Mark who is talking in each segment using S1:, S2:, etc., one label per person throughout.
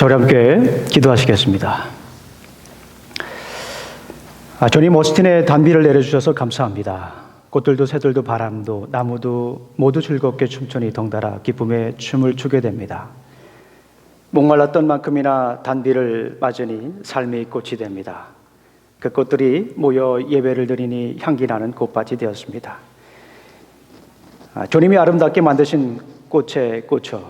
S1: 저와 함께 기도하시겠습니다. 주님, 오스틴에 단비를 내려주셔서 감사합니다. 꽃들도 새들도 바람도 나무도 모두 즐겁게 춤추니 덩달아 기쁨의 춤을 추게 됩니다. 목말랐던 만큼이나 단비를 맞으니 삶이 꽃이 됩니다. 그 꽃들이 모여 예배를 드리니 향기나는 꽃밭이 되었습니다. 주님이 아름답게 만드신 꽃에 꽂혀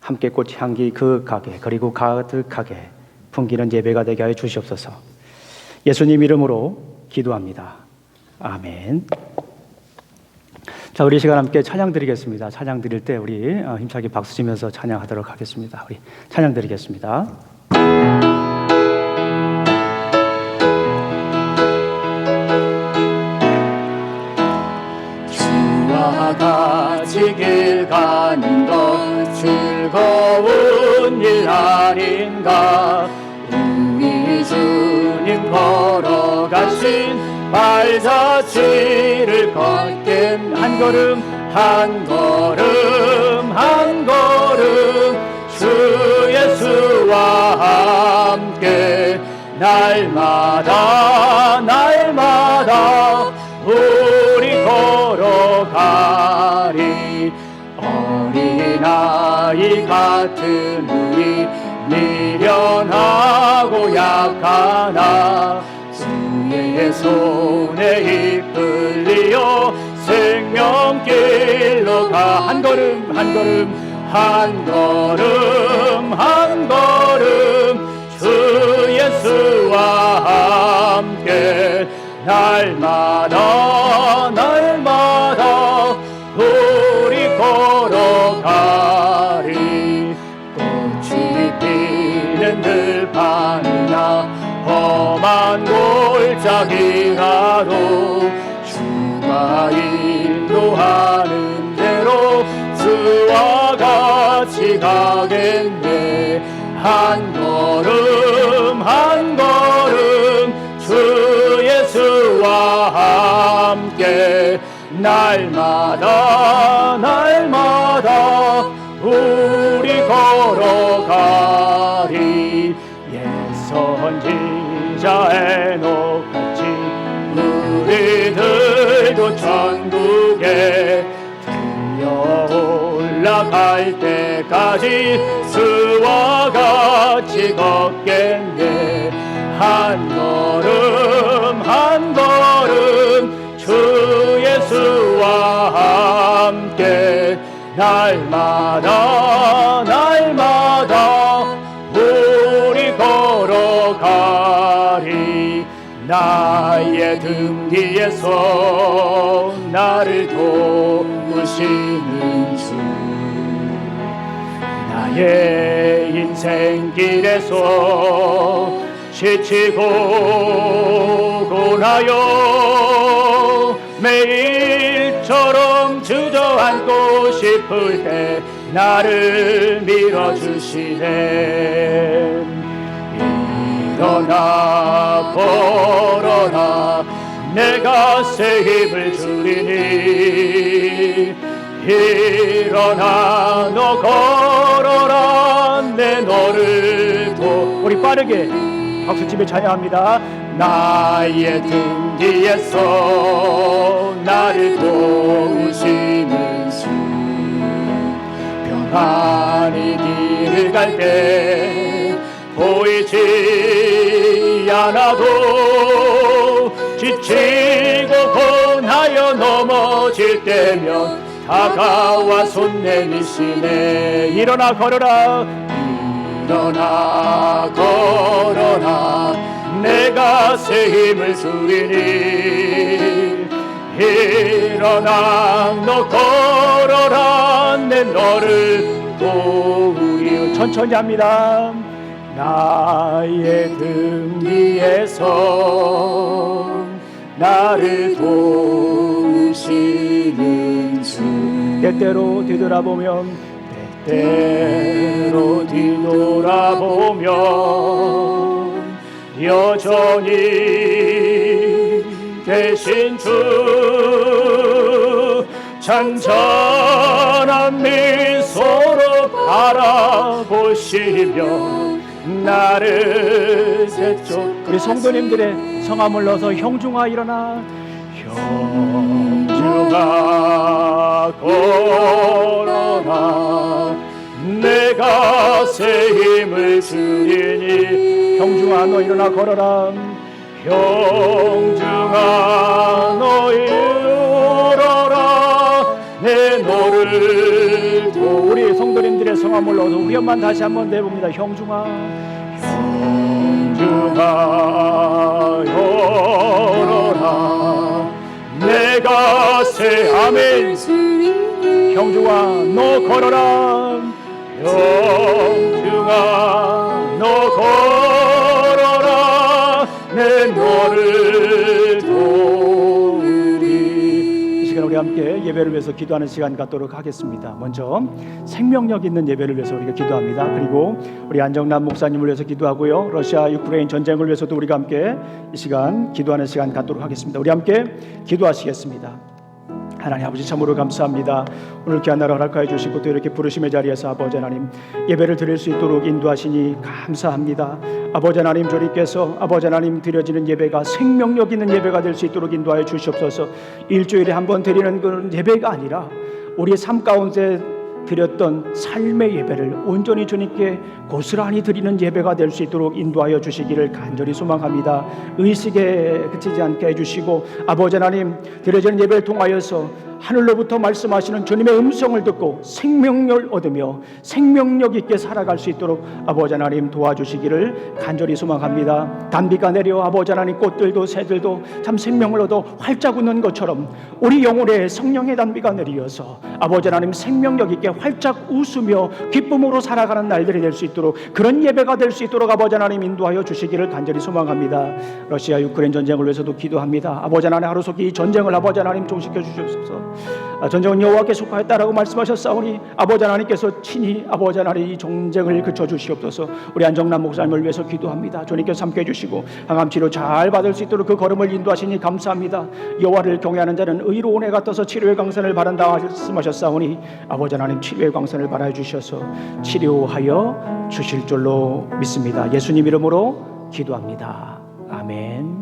S1: 함께 꽃향기 그윽하게 그리고 가득하게 풍기는 예배가 되게 하여 주시옵소서. 예수님 이름으로 기도합니다. 아멘. 자, 우리 시간 함께 찬양 드리겠습니다. 찬양 드릴 때 우리 힘차게 박수 치면서 찬양하도록 하겠습니다. 우리 찬양 드리겠습니다.
S2: 주와 같이 길 가는 것 즐거운 일 아닌가. 우리 주님 걸어가신 발자취를 걷게 한 걸음 한 걸음 한 걸음 주 예수와 함께 날마다 날마다 우리 걸어가리. 어린아이 같은 우리 미련하고 약하나 주의 손에 이끌리어 생명길로 가. 한 걸음 한 걸음 한 걸음 한 걸음 주 예수와 함께 날마다 날마다 우리 걸어가리. 꽃이 피는 들판이나 험한 골짜기라도 주가 인도하는 대로 주와 같이 가겠네. 한 걸음 한 걸음 주 예수와 함께 날마다 날마다 우리 걸어가리. 옛 선지자 에녹같이 우리들도 천국에 들려 올라갈 때까지 주와 같이 걷겠네. 한 걸음 한 걸음 주 예수와 함께 날마다 날마다 우리 걸어가리. 나의 등 뒤에서 나를 도우시는 주, 나의 인생길에서 지치고 고나여 매일처럼 주저앉고 싶을 때 나를 밀어주시네. 일어나 걸어라 내가 새 힘을 주리니. 일어나 너 걸어라 내 너를 도. 우리 빠르게 박수치며 찬양합니다. 나의 등 뒤에서 나를 도우시는 주, 평안히 길을 갈 때 보이지 않아도 지치고 고나여 넘어질 때면 다가와 손 내미시네. 일어나 걸어라 일어나 걸어라 내가 새 힘을 주리니. 일어나 너 걸어라 내 너를 도우리. 천천히 합니다. 나의 등 뒤에서 나를 도우시는 주, 때때로 뒤돌아보면 때때로 뒤돌아보면 여전히 계신 주, 잔잔한 미소로 바라보시며 나를 세쪽.
S1: 우리 성도님들의 성함을 넣어서 형중아 일어나.
S2: 형중아 걸어라 내가 새 힘을 주리니.
S1: 형중아 너 일어나 걸어라.
S2: 형중아 너 일어라 내 너를
S1: 우리 성도님들의 성함을 넣어서 우리 엄만 다시 한번 내봅니다. 형중아
S2: 형중아 열어라 내가 새 아멘.
S1: 형중아 너 걸어라.
S2: 형중아 너 걸어라 내 너를 도우리.
S1: 이 시간 우리 함께 예배를 위해서 기도하는 시간 갖도록 하겠습니다. 먼저 생명력 있는 예배를 위해서 우리가 기도합니다. 그리고 우리 안정남 목사님을 위해서 기도하고요. 러시아 유크레인 전쟁을 위해서도 우리가 함께 이 시간 기도하는 시간 갖도록 하겠습니다. 우리 함께 기도하시겠습니다. 하나님 아버지 참으로 감사합니다. 오늘 귀한 날 허락하여 주시고 또 이렇게 부르심의 자리에서 아버지 하나님 예배를 드릴 수 있도록 인도하시니 감사합니다. 아버지 하나님 주님께서 아버지 하나님 드려지는 예배가 생명력 있는 예배가 될 수 있도록 인도하여 주시옵소서. 일주일에 한 번 드리는 그런 예배가 아니라 우리의 삶 가운데 드렸던 삶의 예배를 온전히 주님께 고스란히 드리는 예배가 될 수 있도록 인도하여 주시기를 간절히 소망합니다. 의식에 그치지 않게 해주시고 아버지 하나님 드려지는 예배를 통하여서 하늘로부터 말씀하시는 주님의 음성을 듣고 생명력을 얻으며 생명력 있게 살아갈 수 있도록 아버지 하나님 도와주시기를 간절히 소망합니다. 단비가 내려 아버지 하나님 꽃들도 새들도 참 생명을 얻어 활짝 웃는 것처럼 우리 영혼에 성령의 단비가 내리어서 아버지 하나님 생명력 있게 활짝 웃으며 기쁨으로 살아가는 날들이 될 수 있도록 그런 예배가 될 수 있도록 아버지 하나님 인도하여 주시기를 간절히 소망합니다. 러시아 유크레인 전쟁을 위해서도 기도합니다. 아버지 하나님 하루속히 이 전쟁을 아버지 하나님 종식해 주시옵소서. 전쟁은 여호와께 속하였다라고 말씀하셨사오니 아버지 하나님께서 친히 아버지 하나님 이 전쟁을 그쳐 주시옵소서. 우리 안정남 목사님을 위해서 기도합니다. 주님께서 함께 해주시고 항암 치료 잘 받을 수 있도록 그 걸음을 인도하시니 감사합니다. 여호와를 경외하는 자는 의로운 해 같아서 치료의 광선을 바란다 말씀하셨사오니 아버지 하나님 치료의 광선을 바라여 주셔서 치료하여 주실 줄로 믿습니다. 예수님 이름으로 기도합니다. 아멘.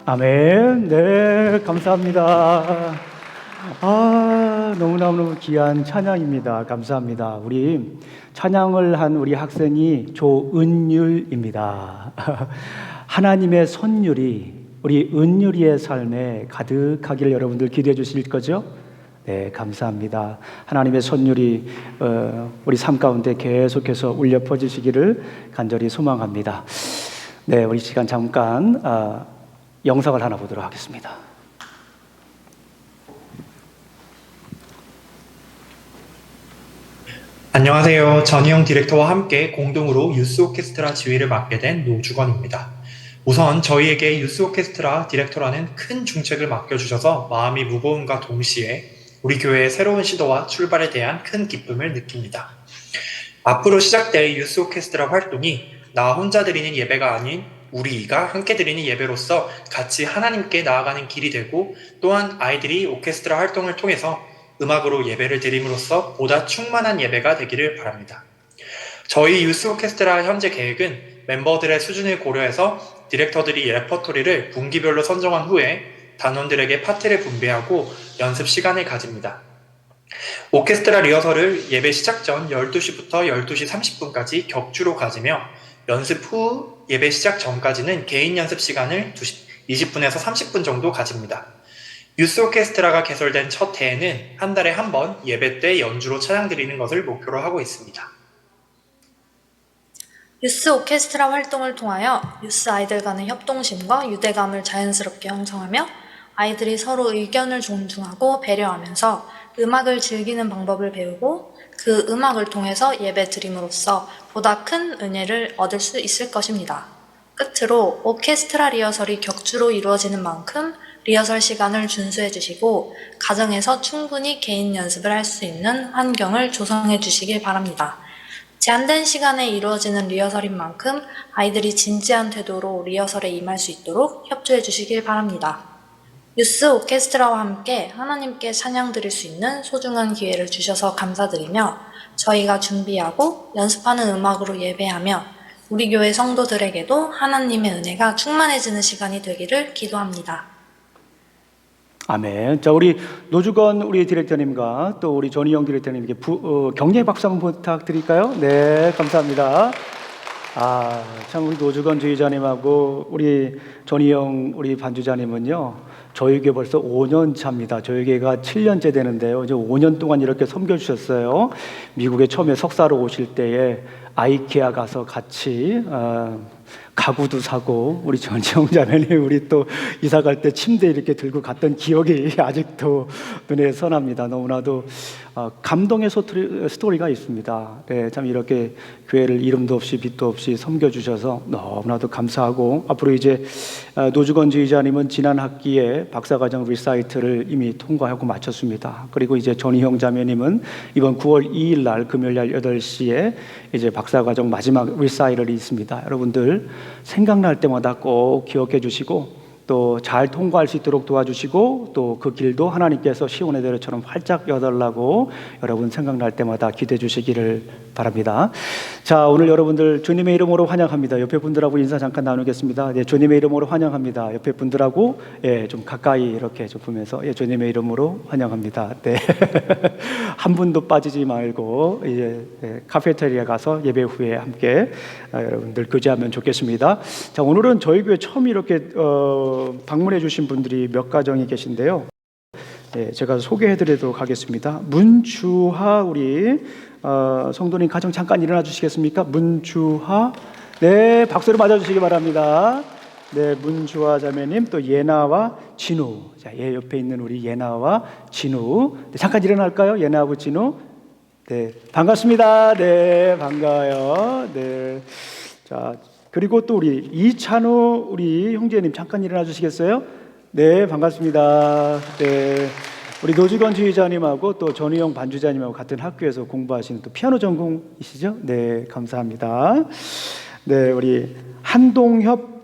S1: 아멘. 네, 감사합니다. 너무너무 귀한 찬양입니다. 감사합니다. 우리 찬양을 한 우리 학생이 조은율입니다. 하나님의 선율이 우리 은율이의 삶에 가득하기를 여러분들 기대해 주실 거죠? 네, 감사합니다. 하나님의 선율이 우리 삶 가운데 계속해서 울려 퍼지시기를 간절히 소망합니다. 네, 우리 시간 잠깐 영상을 하나 보도록 하겠습니다.
S3: 안녕하세요. 전희영 디렉터와 함께 공동으로 유스 오케스트라 지휘를 맡게 된 노주건입니다. 우선 저희에게 유스 오케스트라 디렉터라는 큰 중책을 맡겨주셔서 마음이 무거움과 동시에 우리 교회의 새로운 시도와 출발에 대한 큰 기쁨을 느낍니다. 앞으로 시작될 유스 오케스트라 활동이 나 혼자 드리는 예배가 아닌 우리가 함께 드리는 예배로서 같이 하나님께 나아가는 길이 되고, 또한 아이들이 오케스트라 활동을 통해서 음악으로 예배를 드림으로써 보다 충만한 예배가 되기를 바랍니다. 저희 유스 오케스트라 현재 계획은 멤버들의 수준을 고려해서 디렉터들이 레퍼토리를 분기별로 선정한 후에 단원들에게 파트를 분배하고 연습 시간을 가집니다. 오케스트라 리허설을 예배 시작 전 12시부터 12시 30분까지 격주로 가지며, 연습 후 예배 시작 전까지는 개인 연습 시간을 20분에서 30분 정도 가집니다. 유스 오케스트라가 개설된 첫 해에는 한 달에 한 번 예배 때 연주로 찬양 드리는 것을 목표로 하고 있습니다.
S4: 유스 오케스트라 활동을 통하여 유스 아이들 간의 협동심과 유대감을 자연스럽게 형성하며 아이들이 서로 의견을 존중하고 배려하면서 음악을 즐기는 방법을 배우고 그 음악을 통해서 예배 드림으로써 보다 큰 은혜를 얻을 수 있을 것입니다. 끝으로 오케스트라 리허설이 격주로 이루어지는 만큼 리허설 시간을 준수해 주시고 가정에서 충분히 개인 연습을 할 수 있는 환경을 조성해 주시길 바랍니다. 제한된 시간에 이루어지는 리허설인 만큼 아이들이 진지한 태도로 리허설에 임할 수 있도록 협조해 주시길 바랍니다. 유스 오케스트라와 함께 하나님께 찬양 드릴 수 있는 소중한 기회를 주셔서 감사드리며, 저희가 준비하고 연습하는 음악으로 예배하며 우리 교회 성도들에게도 하나님의 은혜가 충만해지는 시간이 되기를 기도합니다.
S1: 아멘. 자, 우리 노주건 우리 디렉터님과 또 우리 전희영 디렉터님께 격려의 박수 한번 부탁드릴까요? 네, 감사합니다. 참 우리 노주건 주의자님하고 우리 전희영 우리 반주자님은요, 저희 교회 벌써 5년 차입니다. 저희 교회가 7년째 되는데요, 이제 5년 동안 이렇게 섬겨주셨어요. 미국에 처음에 석사로 오실 때에 아이케아 가서 같이 가구도 사고, 우리 전지영 자매님 우리 또 이사 갈 때 침대 이렇게 들고 갔던 기억이 아직도 눈에 선합니다. 너무나도 감동의 스토리가 있습니다. 네, 참 이렇게 교회를 이름도 없이 빛도 없이 섬겨주셔서 너무나도 감사하고, 앞으로 이제 노주건 지휘자님은 지난 학기에 박사과정 리사이트를 이미 통과하고 마쳤습니다. 그리고 이제 전희영 자매님은 이번 9월 2일 날 금요일 날 8시에 이제 박사과정 마지막 리사이트가 있습니다. 여러분들 생각날 때마다 꼭 기억해 주시고 또 잘 통과할 수 있도록 도와주시고, 또 그 길도 하나님께서 시온의 대로처럼 활짝 여달라고 여러분 생각날 때마다 기도해 주시기를 바랍니다. 자, 오늘 여러분들 주님의 이름으로 환영합니다. 옆에 분들하고 인사 잠깐 나누겠습니다. 네, 주님의 이름으로 환영합니다. 옆에 분들하고 좀 가까이 이렇게 좀 보면서 주님의 이름으로 환영합니다. 네. 한 분도 빠지지 말고 카페테리아 가서 예배 후에 함께 여러분들 교제하면 좋겠습니다. 자, 오늘은 저희 교회 처음 이렇게 방문해 주신 분들이 몇 가정이 계신데요. 네, 제가 소개해 드리도록 하겠습니다. 문주하 우리 성도님 가정 잠깐 일어나 주시겠습니까? 문주하, 네, 박수로 맞아 주시기 바랍니다. 네, 문주하 자매님, 또 예나와 진우. 자, 옆에 있는 우리 예나와 진우. 네, 잠깐 일어날까요? 예나하고 진우. 네, 반갑습니다. 네, 반가워요. 네. 자, 그리고 또 우리 이찬우 우리 형제님 잠깐 일어나 주시겠어요? 네, 반갑습니다. 네, 우리 노주건 지휘자님하고 또 전희영 반주자님하고 같은 학교에서 공부하시는 또 피아노 전공이시죠? 네, 감사합니다. 네, 우리 한동엽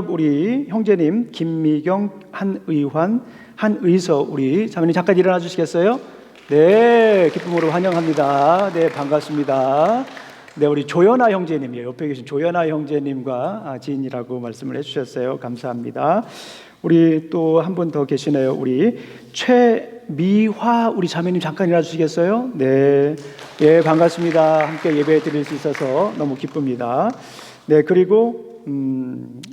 S1: 우리 형제님, 김미경, 한의환, 한의서 우리 자매님 잠깐 일어나 주시겠어요? 네, 기쁨으로 환영합니다. 네, 반갑습니다. 네, 우리 조연아 형제님이에요. 옆에 계신 조연아 형제님과 지인이라고 말씀을 해주셨어요. 감사합니다. 우리 또 한 분 더 계시네요. 우리 최미화 우리 자매님 잠깐 일어나 주시겠어요? 네, 예, 반갑습니다. 함께 예배 드릴 수 있어서 너무 기쁩니다. 네, 그리고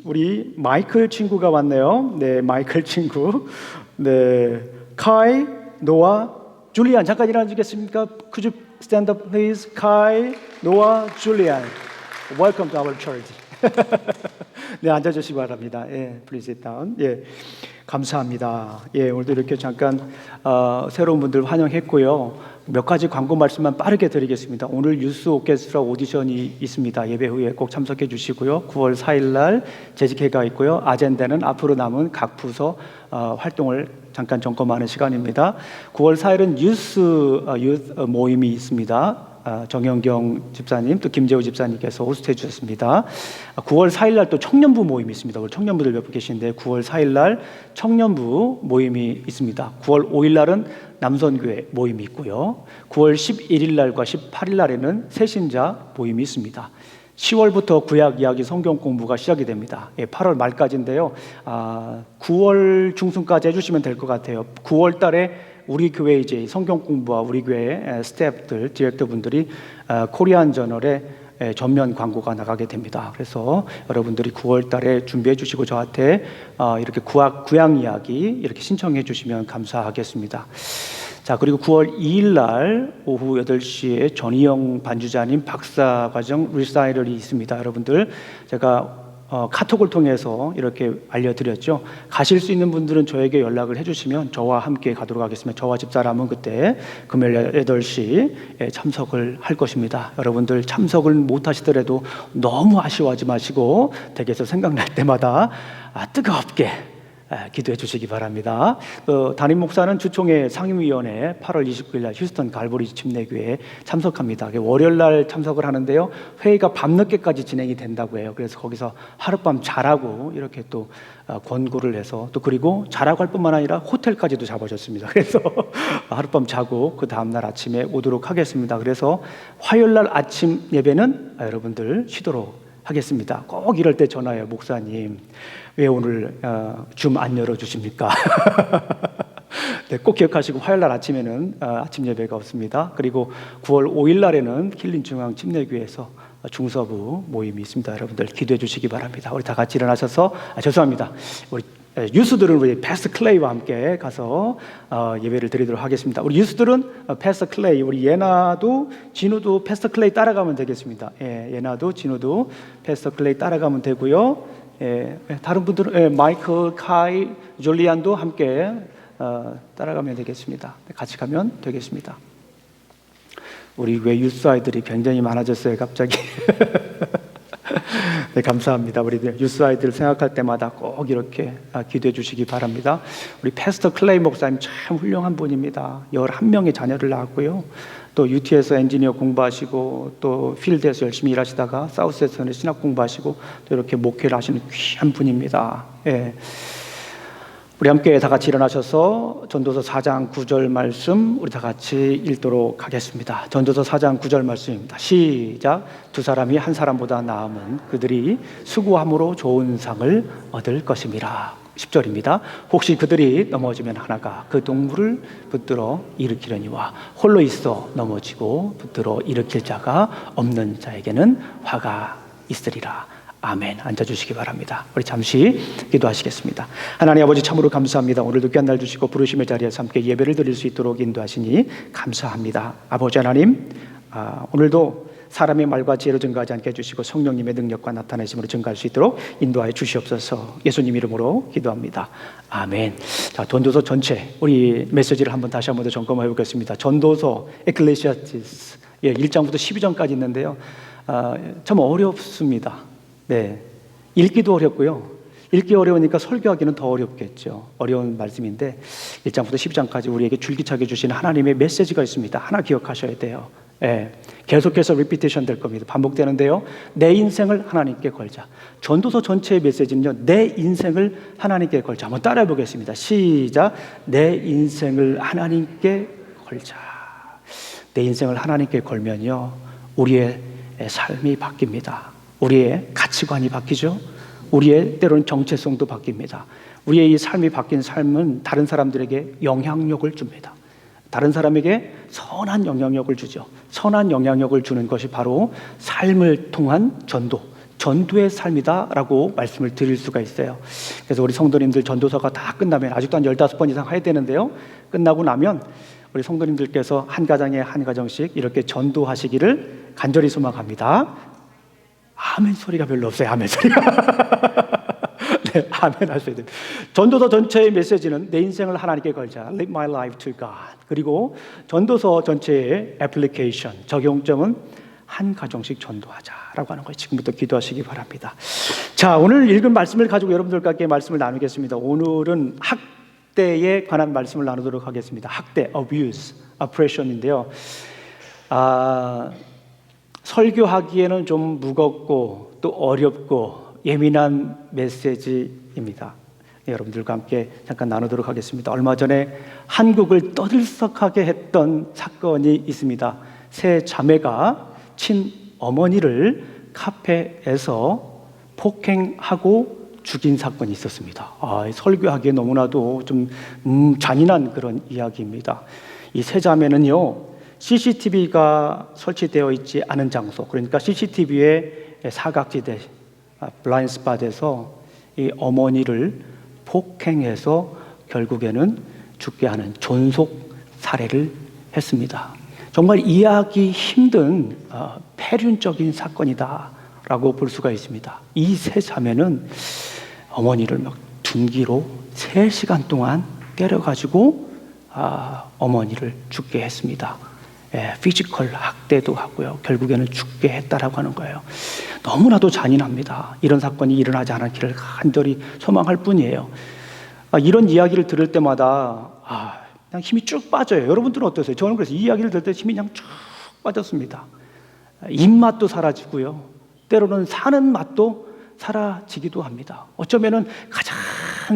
S1: 우리 마이클 친구가 왔네요. 네, 마이클 친구. 네, 카이, 노아, 줄리안 잠깐 일어나 주겠습니까? Could you stand up please? 카이, 노아, 줄리안. Welcome to our church. 네, 앉아주시기 바랍니다. 예, please sit down. 예, 감사합니다. 예, 오늘도 이렇게 잠깐 새로운 분들 환영했고요. 몇 가지 광고 말씀만 빠르게 드리겠습니다. 오늘 유스 오케스트라 오디션이 있습니다. 예배 후에 꼭 참석해 주시고요. 9월 4일 날 재직회가 있고요. 아젠다는 앞으로 남은 각 부서 활동을 잠깐 점검하는 시간입니다. 9월 4일은 유스 모임이 있습니다. 정영경 집사님 또 김재호 집사님께서 호스트해 주셨습니다. 9월 4일 날 또 청년부 모임이 있습니다. 우리 청년부들 몇 분 계신데 9월 4일 날 청년부 모임이 있습니다. 9월 5일 날은 남선교회 모임이 있고요. 9월 11일 날과 18일 날에는 새신자 모임이 있습니다. 10월부터 구약 이야기 성경 공부가 시작이 됩니다. 8월 말까지인데요. 9월 중순까지 해주시면 될 것 같아요. 9월 달에 우리 교회 이제 성경 공부와 우리 교회 스태프들, 디렉터분들이 코리안 저널에 전면 광고가 나가게 됩니다. 그래서 여러분들이 9월 달에 준비해 주시고 저한테 이렇게 구약 이야기 이렇게 신청해 주시면 감사하겠습니다. 자, 그리고 9월 2일 날 오후 8시에 전희영 반주자님 박사과정 리사이럴이 있습니다. 여러분들 제가 카톡을 통해서 이렇게 알려드렸죠. 가실 수 있는 분들은 저에게 연락을 해주시면 저와 함께 가도록 하겠습니다. 저와 집사람은 그때 금요일 8시에 참석을 할 것입니다. 여러분들 참석을 못 하시더라도 너무 아쉬워하지 마시고 댁에서 생각날 때마다 뜨겁게 기도해 주시기 바랍니다. 담임 목사는 주총회 상임위원회 8월 29일 날 휴스턴 갈보리 침례교회에 참석합니다. 월요일 날 참석을 하는데요. 회의가 밤늦게까지 진행이 된다고 해요. 그래서 거기서 하룻밤 자라고 이렇게 또 권고를 해서 또 그리고 자라고 할 뿐만 아니라 호텔까지도 잡아줬습니다. 그래서 하룻밤 자고 그 다음날 아침에 오도록 하겠습니다. 그래서 화요일 날 아침 예배는 여러분들 쉬도록 하겠습니다. 꼭 이럴 때 전화해요. 목사님 왜 오늘 줌 안 열어주십니까? 네, 꼭 기억하시고 화요일 날 아침에는 아침 예배가 없습니다. 그리고 9월 5일 날에는 킬린중앙 침례교회에서 중서부 모임이 있습니다. 여러분들 기도해 주시기 바랍니다. 우리 다 같이 일어나셔서 죄송합니다. 우리 유스들은 우리 패스터 클레이와 함께 가서 예배를 드리도록 하겠습니다. 우리 유스들은 패스터 클레이, 우리 예나도 진우도 패스터 클레이 따라가면 되겠습니다. 예, 예나도 진우도 패스터 클레이 따라가면 되고요. 예, 다른 분들은 마이클, 카이, 졸리안도 함께 따라가면 되겠습니다. 같이 가면 되겠습니다. 우리 왜 유스 아이들이 굉장히 많아졌어요, 갑자기. 네, 감사합니다. 우리 유스 아이들 생각할 때마다 꼭 이렇게 기도해 주시기 바랍니다. 우리 패스터 클레이 목사님 참 훌륭한 분입니다. 11명의 자녀를 낳았고요. 또 UT에서 엔지니어 공부하시고 또 필드에서 열심히 일하시다가 사우스에서는 신학 공부하시고 또 이렇게 목회를 하시는 귀한 분입니다. 예. 우리 함께 다 같이 일어나셔서 전도서 4장 9절 말씀 우리 다 같이 읽도록 하겠습니다. 전도서 4장 9절 말씀입니다. 시작. 두 사람이 한 사람보다 나음은 그들이 수고함으로 좋은 상을 얻을 것임이라. 10절입니다. 혹시 그들이 넘어지면 하나가 그 동물을 붙들어 일으키려니와 홀로 있어 넘어지고 붙들어 일으킬 자가 없는 자에게는 화가 있으리라. 아멘. 앉아주시기 바랍니다. 우리 잠시 기도하시겠습니다. 하나님 아버지 참으로 감사합니다. 오늘도 귀한 날 주시고 부르심의 자리에서 함께 예배를 드릴 수 있도록 인도하시니 감사합니다. 아버지 하나님, 오늘도 사람의 말과 지혜로 증가하지 않게 해주시고 성령님의 능력과 나타내심으로 증가할 수 있도록 인도하여 주시옵소서. 예수님 이름으로 기도합니다. 아멘. 자, 전도서 전체 우리 메시지를 한번 다시 한번 더 점검해 보겠습니다. 전도서 에클레시아스티스 1장부터 12장까지 있는데요. 참 어렵습니다. 네, 읽기도 어렵고요. 읽기 어려우니까 설교하기는 더 어렵겠죠. 어려운 말씀인데 1장부터 12장까지 우리에게 줄기차게 주시는 하나님의 메시지가 있습니다. 하나 기억하셔야 돼요. 예, 계속해서 리피테이션 될 겁니다. 반복되는데요. 내 인생을 하나님께 걸자. 전도서 전체의 메시지는요. 내 인생을 하나님께 걸자. 한번 따라해 보겠습니다. 시작. 내 인생을 하나님께 걸자. 내 인생을 하나님께 걸면요. 우리의 삶이 바뀝니다. 우리의 가치관이 바뀌죠. 우리의 때로는 정체성도 바뀝니다. 우리의 이 삶이 바뀐 삶은 다른 사람들에게 영향력을 줍니다. 다른 사람에게 선한 영향력을 주죠. 선한 영향력을 주는 것이 바로 삶을 통한 전도의 삶이다라고 말씀을 드릴 수가 있어요. 그래서 우리 성도님들 전도서가 다 끝나면, 아직도 한 15번 이상 해야 되는데요, 끝나고 나면 우리 성도님들께서 한 가정에 한 가정씩 이렇게 전도하시기를 간절히 소망합니다. 아멘 소리가 별로 없어요. 아멘 소리가. 네, 아멘 하셔야 됩니다. 전도서 전체의 메시지는 내 인생을 하나님께 걸자, Live my life to God. 그리고 전도서 전체의 애플리케이션, 적용점은 한 가정씩 전도하자라고 하는 거예요. 지금부터 기도하시기 바랍니다. 자, 오늘 읽은 말씀을 가지고 여러분들과 함께 말씀을 나누겠습니다. 오늘은 학대에 관한 말씀을 나누도록 하겠습니다. 학대, abuse, oppression인데요. 설교하기에는 좀 무겁고 또 어렵고 예민한 메시지입니다. 여러분들과 함께 잠깐 나누도록 하겠습니다. 얼마 전에 한국을 떠들썩하게 했던 사건이 있습니다. 세 자매가 친어머니를 카페에서 폭행하고 죽인 사건이 있었습니다. 설교하기에 너무나도 좀 잔인한 그런 이야기입니다. 이 세 자매는요, CCTV가 설치되어 있지 않은 장소, 그러니까 CCTV의 사각지대, 블라인드 스팟에서 이 어머니를 폭행해서 결국에는 죽게 하는 존속 살해를 했습니다. 정말 이해하기 힘든 폐륜적인 사건이다라고 볼 수가 있습니다. 이 세 자매는 어머니를 막 둔기로 3시간 동안 때려가지고 어머니를 죽게 했습니다. 피지컬 학대도 하고요. 결국에는 죽게 했다라고 하는 거예요. 너무나도 잔인합니다. 이런 사건이 일어나지 않기를 간절히 소망할 뿐이에요. 이런 이야기를 들을 때마다 그냥 힘이 쭉 빠져요. 여러분들은 어떠세요? 저는 그래서 이 이야기를 들을 때 힘이 그냥 쭉 빠졌습니다. 입맛도 사라지고요. 때로는 사는 맛도 사라지기도 합니다. 어쩌면은 가장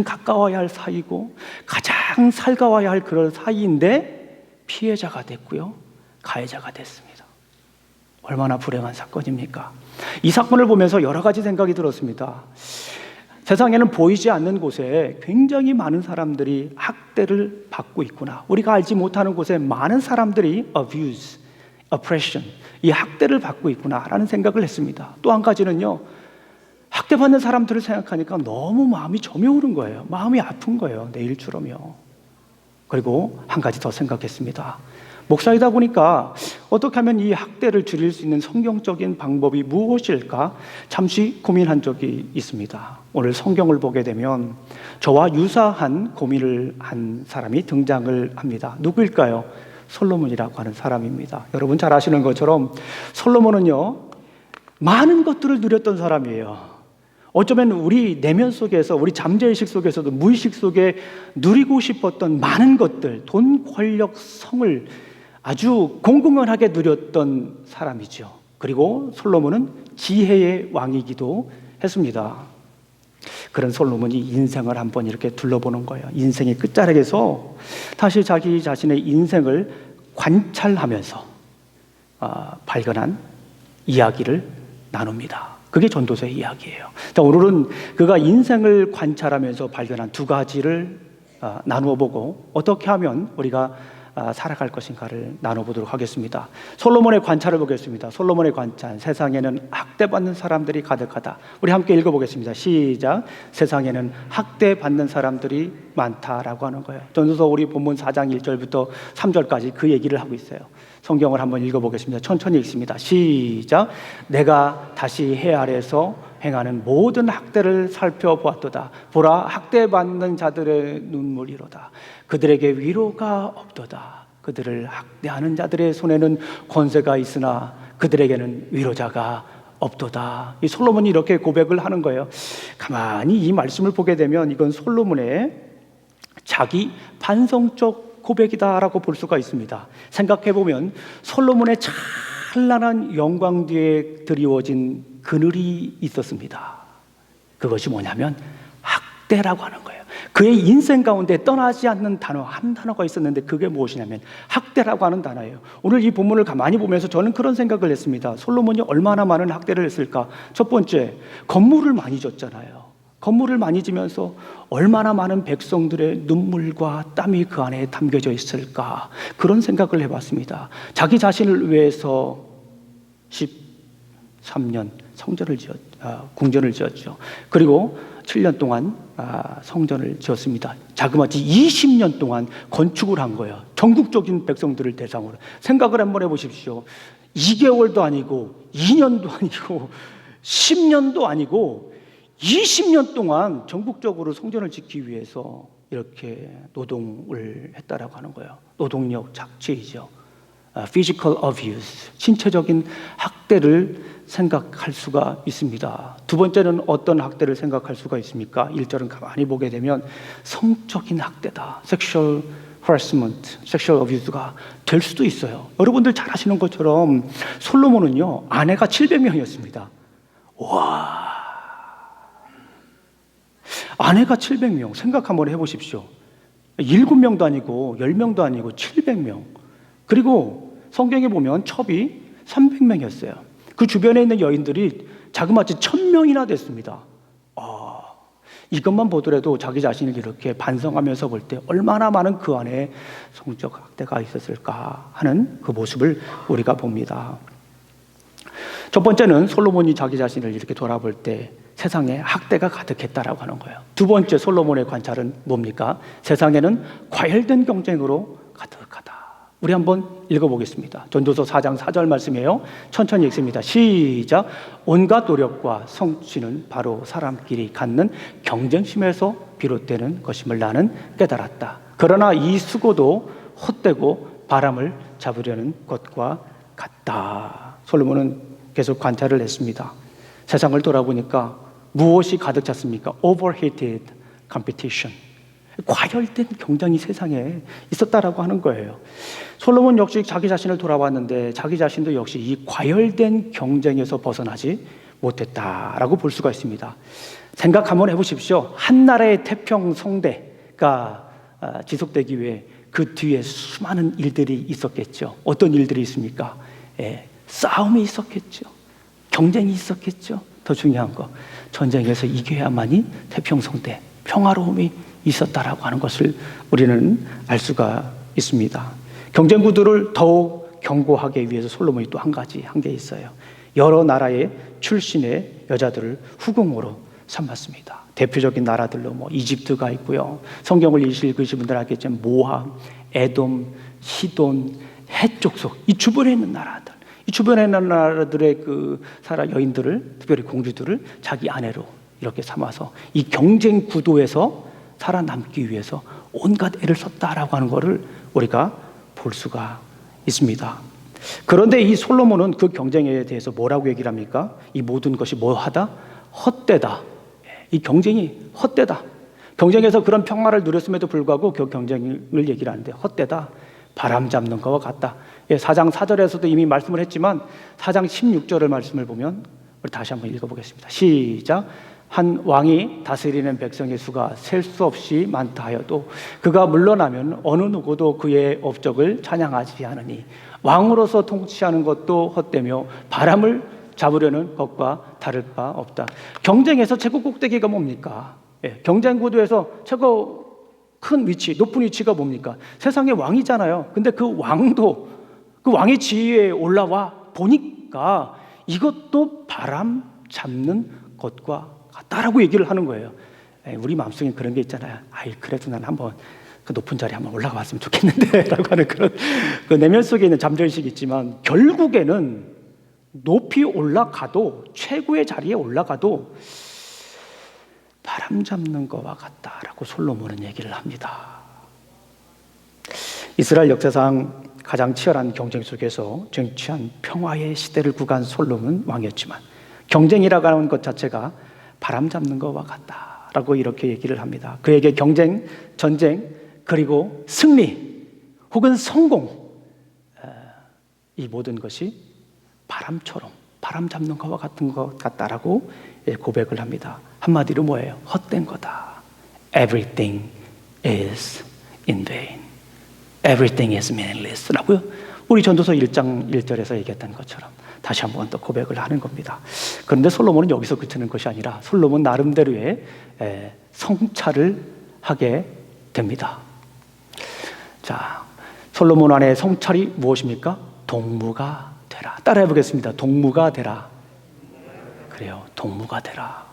S1: 가까워야 할 사이고 가장 살가워야 할 그런 사이인데 피해자가 됐고요. 가해자가 됐습니다. 얼마나 불행한 사건입니까? 이 사건을 보면서 여러 가지 생각이 들었습니다. 세상에는 보이지 않는 곳에 굉장히 많은 사람들이 학대를 받고 있구나. 우리가 알지 못하는 곳에 많은 사람들이 abuse, oppression, 이 학대를 받고 있구나라는 생각을 했습니다. 또 한 가지는요, 학대받는 사람들을 생각하니까 너무 마음이 저며오른 거예요. 마음이 아픈 거예요. 내 일처럼요. 그리고 한 가지 더 생각했습니다. 목사이다 보니까 어떻게 하면 이 학대를 줄일 수 있는 성경적인 방법이 무엇일까 잠시 고민한 적이 있습니다. 오늘 성경을 보게 되면 저와 유사한 고민을 한 사람이 등장을 합니다. 누구일까요? 솔로몬이라고 하는 사람입니다. 여러분 잘 아시는 것처럼 솔로몬은요, 많은 것들을 누렸던 사람이에요. 어쩌면 우리 내면 속에서, 우리 잠재의식 속에서도 무의식 속에 누리고 싶었던 많은 것들, 돈, 권력, 성을 아주 공공연하게 누렸던 사람이죠. 그리고 솔로몬은 지혜의 왕이기도 했습니다. 그런 솔로몬이 인생을 한번 이렇게 둘러보는 거예요. 인생의 끝자락에서 다시 자기 자신의 인생을 관찰하면서 발견한 이야기를 나눕니다. 그게 전도서의 이야기예요. 자, 오늘은 그가 인생을 관찰하면서 발견한 2가지를 나누어 보고 어떻게 하면 우리가 살아갈 것인가를 나눠보도록 하겠습니다. 솔로몬의 관찰을 보겠습니다. 솔로몬의 관찰. 세상에는 학대받는 사람들이 가득하다. 우리 함께 읽어보겠습니다. 시작. 세상에는 학대받는 사람들이 많다라고 하는 거예요. 전도서 우리 본문 4장 1절부터 3절까지 그 얘기를 하고 있어요. 성경을 한번 읽어보겠습니다. 천천히 읽습니다. 시작. 내가 다시 해 아래에서 행하는 모든 학대를 살펴보았도다. 보라, 학대받는 자들의 눈물이로다. 그들에게 위로가 없도다. 그들을 학대하는 자들의 손에는 권세가 있으나 그들에게는 위로자가 없도다. 이 솔로몬이 이렇게 고백을 하는 거예요. 가만히 이 말씀을 보게 되면 이건 솔로몬의 자기 반성적 고백이다라고 볼 수가 있습니다. 생각해보면 솔로몬의 찬란한 영광 뒤에 드리워진 그늘이 있었습니다. 그것이 뭐냐면 학대라고 하는 거예요. 그의 인생 가운데 떠나지 않는 단어 한 단어가 있었는데 그게 무엇이냐면 학대라고 하는 단어예요. 오늘 이 본문을 가만히 보면서 저는 그런 생각을 했습니다. 솔로몬이 얼마나 많은 학대를 했을까? 첫 번째, 건물을 많이 졌잖아요. 건물을 많이 지면서 얼마나 많은 백성들의 눈물과 땀이 그 안에 담겨져 있을까? 그런 생각을 해봤습니다. 자기 자신을 위해서 13년 궁전을 지었죠. 그리고 7년 동안 성전을 지었습니다. 자그마치 20년 동안 건축을 한 거예요. 전국적인 백성들을 대상으로. 생각을 한번 해보십시오. 2개월도 아니고 2년도 아니고 10년도 아니고 20년 동안 전국적으로 성전을 짓기 위해서 이렇게 노동을 했다라고 하는 거예요. 노동력 착취이죠. physical abuse, 신체적인 학대를 생각할 수가 있습니다. 두 번째는 어떤 학대를 생각할 수가 있습니까? 1절은 가만히 보게 되면 성적인 학대다. sexual harassment, sexual abuse가 될 수도 있어요. 여러분들 잘 아시는 것처럼 솔로몬은요, 아내가 700명이었습니다. 와, 아내가 700명. 생각 한번 해보십시오. 7명도 아니고 10명도 아니고 700명. 그리고 성경에 보면 첩이 300명이었어요. 그 주변에 있는 여인들이 자그마치 1000명이나 됐습니다. 이것만 보더라도 자기 자신을 이렇게 반성하면서 볼 때 얼마나 많은 그 안에 성적 학대가 있었을까 하는 그 모습을 우리가 봅니다. 첫 번째는 솔로몬이 자기 자신을 이렇게 돌아볼 때 세상에 학대가 가득했다라고 하는 거예요. 두 번째 솔로몬의 관찰은 뭡니까? 세상에는 과열된 경쟁으로 가득하다. 우리 한번 읽어보겠습니다. 전도서 4장 4절 말씀이에요. 천천히 읽습니다. 시작. 온갖 노력과 성취는 바로 사람끼리 갖는 경쟁심에서 비롯되는 것임을 나는 깨달았다. 그러나 이 수고도 헛되고 바람을 잡으려는 것과 같다. 솔로몬은 계속 관찰을 했습니다. 세상을 돌아보니까 무엇이 가득 찼습니까? Overheated competition. 과열된 경쟁이 세상에 있었다라고 하는 거예요. 솔로몬 역시 자기 자신을 돌아봤는데 자기 자신도 역시 이 과열된 경쟁에서 벗어나지 못했다라고 볼 수가 있습니다. 생각 한번 해보십시오. 한 나라의 태평성대가 지속되기 위해 그 뒤에 수많은 일들이 있었겠죠. 어떤 일들이 있습니까? 싸움이 있었겠죠. 경쟁이 있었겠죠. 더 중요한 거, 전쟁에서 이겨야만이 태평성대, 평화로움이 있었다라고 하는 것을 우리는 알 수가 있습니다. 경쟁 구도를 더욱 견고하게 위해서 솔로몬이 또 한 게 있어요. 여러 나라의 출신의 여자들을 후궁으로 삼았습니다. 대표적인 나라들로 이집트가 있고요. 성경을 읽으신 분들 알겠지만 모압, 에돔, 시돈, 해족속, 이 주변에 있는 나라들, 이 주변에 있는 나라들의 그 여인들을, 특별히 공주들을 자기 아내로 이렇게 삼아서 이 경쟁 구도에서 살아남기 위해서 온갖 애를 썼다라고 하는 것을 우리가 볼 수가 있습니다. 그런데 이 솔로몬은 그 경쟁에 대해서 뭐라고 얘기를 합니까? 이 모든 것이 뭐하다? 헛되다. 이 경쟁이 헛되다. 경쟁에서 그런 평화를 누렸음에도 불구하고 그 경쟁을 얘기를 하는데 헛되다. 바람 잡는 것과 같다. 4장 4절에서도 이미 말씀을 했지만 4장 16절의 말씀을 보면 우리 다시 한번 읽어보겠습니다. 시작. 한 왕이 다스리는 백성의 수가 셀 수 없이 많다 하여도 그가 물러나면 어느 누구도 그의 업적을 찬양하지 않으니 왕으로서 통치하는 것도 헛되며 바람을 잡으려는 것과 다를 바 없다. 경쟁에서 최고 꼭대기가 뭡니까? 경쟁 구도에서 최고 큰 위치, 높은 위치가 뭡니까? 세상의 왕이잖아요. 근데 그 왕도 그 왕의 지위에 올라와 보니까 이것도 바람 잡는 것과 같다라고 얘기를 하는 거예요. 우리 마음속에 그런 게 있잖아요. 그래도 난 한번 그 높은 자리에 한번 올라가 봤으면 좋겠는데 라고 하는 그런 그 내면 속에 있는 잠재의식이 있지만 결국에는 높이 올라가도 최고의 자리에 올라가도 바람 잡는 것과 같다라고 솔로몬은 얘기를 합니다. 이스라엘 역사상 가장 치열한 경쟁 속에서 쟁취한 평화의 시대를 구가한 솔로몬 왕이었지만 경쟁이라고 하는 것 자체가 바람 잡는 것과 같다라고 이렇게 얘기를 합니다. 그에게 경쟁, 전쟁, 그리고 승리 혹은 성공, 이 모든 것이 바람처럼 바람 잡는 것과 같은 것 같다라고 고백을 합니다. 한마디로 뭐예요? 헛된 거다. everything is in vain. Everything is meaningless 라고요. 우리 전도서 1장 1절에서 얘기했던 것처럼 다시 한번 또 고백을 하는 겁니다. 그런데 솔로몬은 여기서 그치는 것이 아니라 솔로몬 나름대로의 성찰을 하게 됩니다. 자, 솔로몬 안에 성찰이 무엇입니까? 동무가 되라. 따라해 보겠습니다. 동무가 되라. 그래요. 동무가 되라.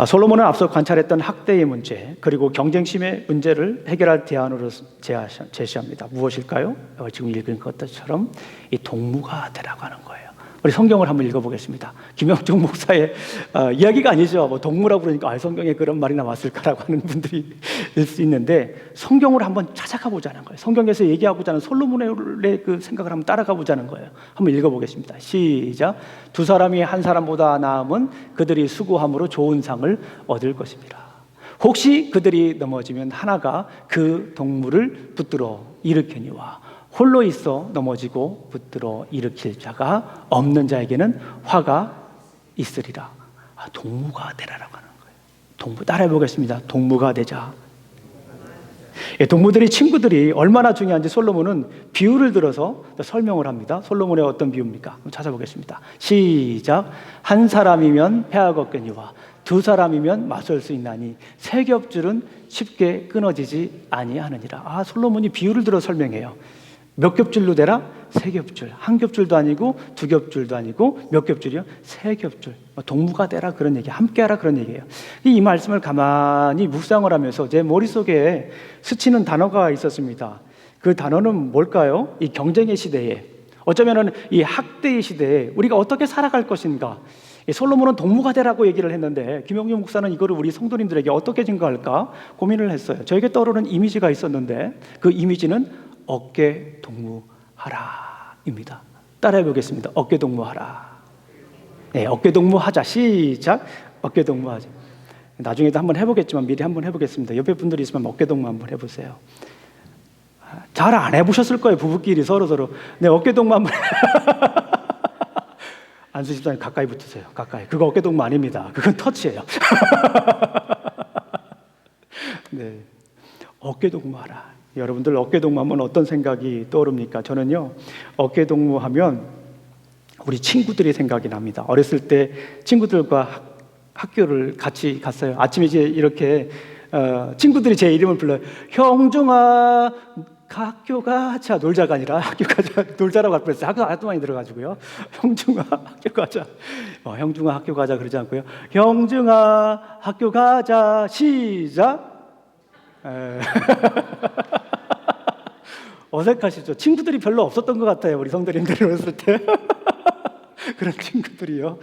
S1: 솔로몬은 앞서 관찰했던 학대의 문제 그리고 경쟁심의 문제를 해결할 대안으로 제시합니다. 무엇일까요? 지금 읽은 것처럼 이 동무가 되라고 하는 거예요. 우리 성경을 한번 읽어보겠습니다. 김영중 목사의 이야기가 아니죠. 뭐 동무라고 그러니까 성경에 그런 말이 나왔을까라고 하는 분들이 있을 수 있는데 성경을 한번 찾아가 보자는 거예요. 성경에서 얘기하고자 하는 솔로몬의 그 생각을 한번 따라가 보자는 거예요. 한번 읽어보겠습니다. 시작. 두 사람이 한 사람보다 나음은 그들이 수고함으로 좋은 상을 얻을 것입니다. 혹시 그들이 넘어지면 하나가 그 동무를 붙들어 일으키니와 홀로 있어 넘어지고 붙들어 일으킬 자가 없는 자에게는 화가 있으리라. 동무가 되라라고 하는 거예요. 동무 따라해 보겠습니다. 동무가 되자. 동무들이 친구들이 얼마나 중요한지 솔로몬은 비유를 들어서 설명을 합니다. 솔로몬의 어떤 비유입니까? 한번 찾아보겠습니다. 시작. 한 사람이면 패하겠거니와 두 사람이면 맞설 수 있나니 세 겹줄은 쉽게 끊어지지 아니하느니라. 솔로몬이 비유를 들어 설명해요. 몇 겹줄로 되라? 세 겹줄. 한 겹줄도 아니고 두 겹줄도 아니고 몇 겹줄이요? 세 겹줄. 동무가 되라 그런 얘기, 함께하라 그런 얘기예요. 이 말씀을 가만히 묵상을 하면서 제 머릿속에 스치는 단어가 있었습니다. 그 단어는 뭘까요? 이 경쟁의 시대에, 어쩌면은 이 학대의 시대에 우리가 어떻게 살아갈 것인가. 솔로몬은 동무가 되라고 얘기를 했는데 김영준 목사는 이거를 우리 성도님들에게 어떻게 증거할까 고민을 했어요. 저에게 떠오르는 이미지가 있었는데 그 이미지는 어깨 동무하라입니다. 따라해 보겠습니다. 어깨 동무하라. 네, 어깨 동무하자. 시작. 어깨 동무하자. 나중에도 한번 해보겠지만 미리 한번 해보겠습니다. 옆에 분들이 있으면 어깨 동무 한번 해보세요. 잘 안 해보셨을 거예요. 부부끼리 서로. 네, 어깨 동무 한번. 안수 집사님 가까이 붙으세요. 가까이. 그거 어깨 동무 아닙니다. 그건 터치예요. 네, 어깨 동무하라. 여러분들 어깨 동무하면 어떤 생각이 떠오릅니까? 저는요, 어깨 동무하면 우리 친구들이 생각이 납니다. 어렸을 때 친구들과 학교를 같이 갔어요. 아침에 이제 이렇게 친구들이 제 이름을 불러요. 형중아, 학교 가자. 놀자가 아니라 학교 가자. 놀자라고 할 뻔했어요. 학교 아주 많이 들어가지고요. 형중아, 학교 가자. 형중아, 학교 가자 그러지 않고요. 형중아, 학교 가자. 시작. 어색하시죠? 친구들이 별로 없었던 것 같아요. 우리 성도님들이 어렸을 때. 그런 친구들이요.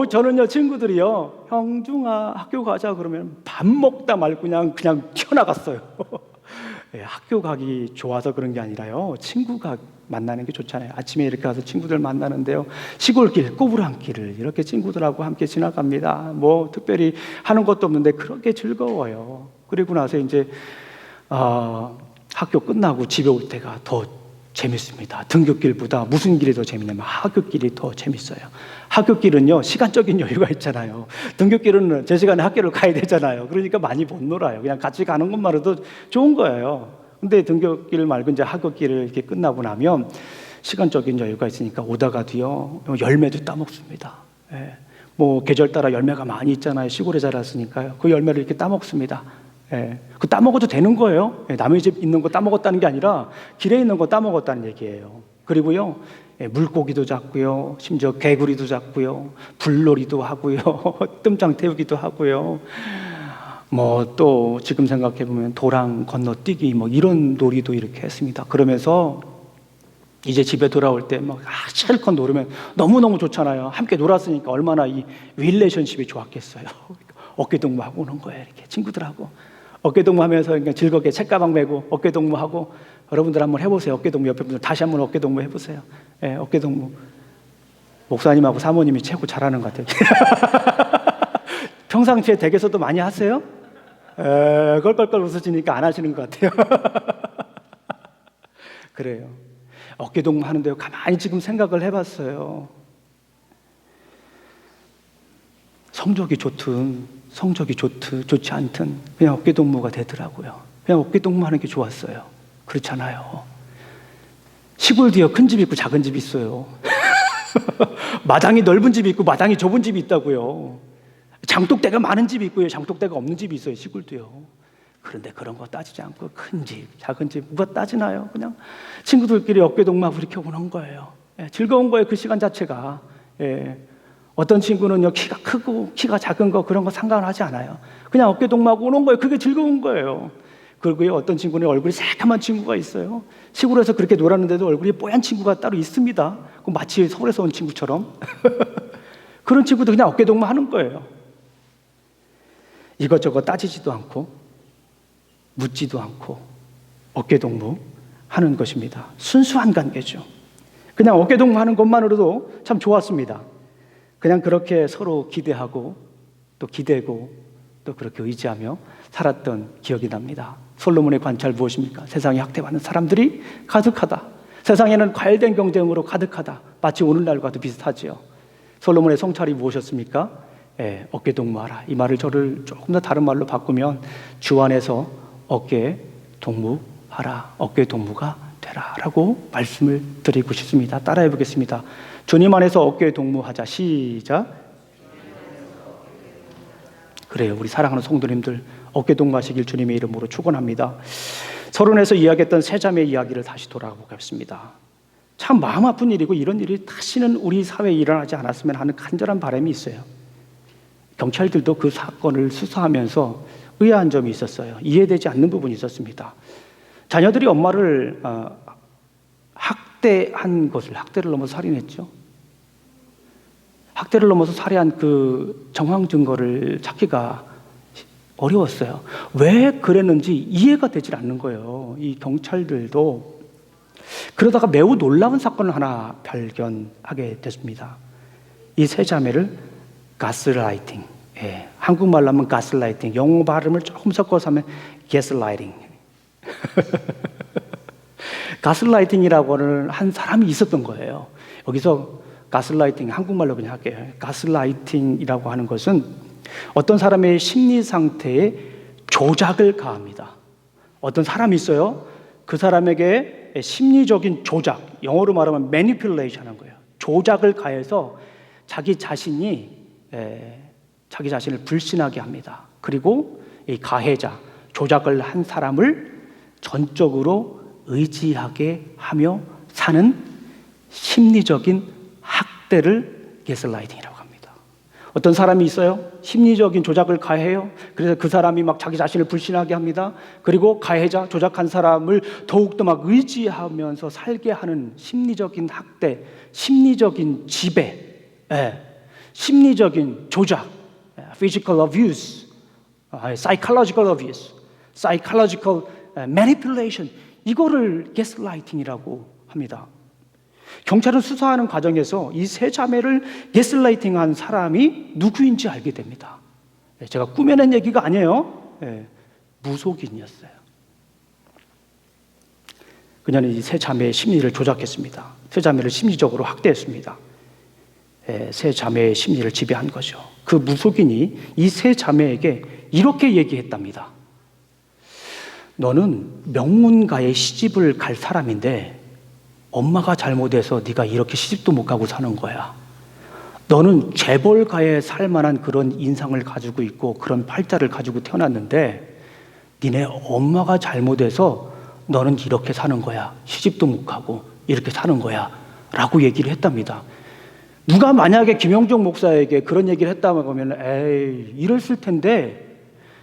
S1: 저는요, 친구들이요, 형중아, 학교 가자 그러면 밥 먹다 말고 그냥 튀어나갔어요. 학교 가기 좋아서 그런 게 아니라요, 친구가 만나는 게 좋잖아요. 아침에 이렇게 가서 친구들 만나는데요, 시골길, 꼬부랑길을 이렇게 친구들하고 함께 지나갑니다. 뭐 특별히 하는 것도 없는데 그렇게 즐거워요. 그리고 나서 이제 학교 끝나고 집에 올 때가 더 재밌습니다. 등굣길보다 무슨 길이 더 재밌냐면 학교길이 더 재밌어요. 학교길은요, 시간적인 여유가 있잖아요. 등굣길은 제 시간에 학교를 가야 되잖아요. 그러니까 많이 못 놀아요. 그냥 같이 가는 것만으로도 좋은 거예요. 근데 등굣길 말고 이제 학교길을 이렇게 끝나고 나면 시간적인 여유가 있으니까 오다가 뒤요, 열매도 따먹습니다. 예. 뭐 계절 따라 열매가 많이 있잖아요. 시골에 자랐으니까요. 그 열매를 이렇게 따먹습니다. 예. 그 따먹어도 되는 거예요. 예. 남의 집 있는 거 따먹었다는 게 아니라 길에 있는 거 따먹었다는 얘기예요. 그리고요, 예, 물고기도 잡고요, 심지어 개구리도 잡고요, 불놀이도 하고요, 뜸장 태우기도 하고요. 뭐 또 지금 생각해 보면 도랑 건너뛰기 뭐 이런 놀이도 이렇게 했습니다. 그러면서 이제 집에 돌아올 때 막 실컷 놀으면 너무너무 좋잖아요. 함께 놀았으니까 얼마나 이 릴레이션십이 좋았겠어요. 어깨동무하고 오는 거예요. 이렇게 친구들하고 어깨동무하면서 그냥 즐겁게 책가방 메고 어깨동무하고. 여러분들 한번 해보세요. 어깨동무. 옆에 분들 다시 한번 어깨동무 해보세요. 예, 어깨동무. 목사님하고 사모님이 최고 잘하는 것 같아요. 평상시에 댁에서도 많이 하세요? 껄껄껄 웃으시니까 안 하시는 것 같아요. 그래요. 어깨동무 하는데요, 가만히 지금 생각을 해봤어요. 성적이 좋든 성적이 좋지 않든 그냥 어깨동무가 되더라고요. 그냥 어깨동무하는 게 좋았어요. 그렇잖아요. 시골도요, 큰 집 있고 작은 집 있어요. 마당이 넓은 집이 있고 마당이 좁은 집이 있다고요. 장독대가 많은 집이 있고요, 장독대가 없는 집이 있어요, 시골도요. 그런데 그런 거 따지지 않고 큰 집, 작은 집 누가 따지나요? 그냥 친구들끼리 어깨동무하고 이렇게 오는 거예요. 즐거운 거예요, 그 시간 자체가. 어떤 친구는요, 키가 크고 키가 작은 거 그런 거 상관하지 않아요. 그냥 어깨동무하고 오는 거예요. 그게 즐거운 거예요. 그리고 어떤 친구는 얼굴이 새까만 친구가 있어요. 시골에서 그렇게 놀았는데도 얼굴이 뽀얀 친구가 따로 있습니다. 마치 서울에서 온 친구처럼. 그런 친구도 그냥 어깨동무 하는 거예요. 이것저것 따지지도 않고 묻지도 않고 어깨동무 하는 것입니다. 순수한 관계죠. 그냥 어깨동무 하는 것만으로도 참 좋았습니다. 그냥 그렇게 서로 기대하고 또 기대고 또 그렇게 의지하며 살았던 기억이 납니다. 솔로몬의 관찰 무엇입니까? 세상에 학대받는 사람들이 가득하다. 세상에는 과열된 경쟁으로 가득하다. 마치 오늘날과도 비슷하지요. 솔로몬의 성찰이 무엇이었습니까? 어깨동무하라. 이 말을 저를 조금 더 다른 말로 바꾸면 주 안에서 어깨동무하라. 어깨동무가 되라 라고 말씀을 드리고 싶습니다. 따라해 보겠습니다. 주님 안에서 어깨동무하자. 시작. 그래요. 우리 사랑하는 성도님들 어깨동무하시길 주님의 이름으로 축원합니다. 서론에서 이야기했던 세 자매의 이야기를 다시 돌아보겠습니다. 참 마음 아픈 일이고 이런 일이 다시는 우리 사회에 일어나지 않았으면 하는 간절한 바람이 있어요. 경찰들도 그 사건을 수사하면서 의아한 점이 있었어요. 이해되지 않는 부분이 있었습니다. 자녀들이 엄마를 학대한 것을, 학대를 넘어서 살인했죠. 학대를 넘어서 살해한 그 정황 증거를 찾기가 어려웠어요. 왜 그랬는지 이해가 되질 않는 거예요. 이 경찰들도. 그러다가 매우 놀라운 사건을 하나 발견하게 됐습니다. 이 세 자매를 가스라이팅, 한국말로 하면 가스라이팅, 영어 발음을 조금 섞어서 하면 게스라이팅. 가스라이팅이라고 하는 한 사람이 있었던 거예요. 여기서 가스라이팅, 한국말로 그냥 할게요. 가스라이팅이라고 하는 것은 어떤 사람의 심리 상태에 조작을 가합니다. 어떤 사람이 있어요. 그 사람에게 심리적인 조작, 영어로 말하면 manipulation 하는 거예요. 조작을 가해서 자기 자신을 불신하게 합니다. 그리고 이 가해자, 조작을 한 사람을 전적으로 의지하게 하며 사는 심리적인 학대를 게슬라이팅이라고 합니다. 어떤 사람이 있어요. 심리적인 조작을 가해요. 그래서 그 사람이 막 자기 자신을 불신하게 합니다. 그리고 가해자, 조작한 사람을 더욱더 막 의지하면서 살게 하는 심리적인 학대, 심리적인 지배, 심리적인 조작, physical abuse, psychological abuse, psychological manipulation, 이거를 게슬라이팅이라고 합니다. 경찰은 수사하는 과정에서 이 세 자매를 게슬라이팅한 사람이 누구인지 알게 됩니다. 제가 꾸며낸 얘기가 아니에요. 무속인이었어요. 그녀는 이 세 자매의 심리를 조작했습니다. 세 자매를 심리적으로 학대했습니다. 세 자매의 심리를 지배한 거죠. 그 무속인이 이 세 자매에게 이렇게 얘기했답니다. 너는 명문가의 시집을 갈 사람인데 엄마가 잘못해서 네가 이렇게 시집도 못 가고 사는 거야. 너는 재벌가에 살 만한 그런 인상을 가지고 있고 그런 팔자를 가지고 태어났는데 니네 엄마가 잘못해서 너는 이렇게 사는 거야. 시집도 못 가고 이렇게 사는 거야 라고 얘기를 했답니다. 누가 만약에 김영종 목사에게 그런 얘기를 했다고 하면 에이 이랬을 텐데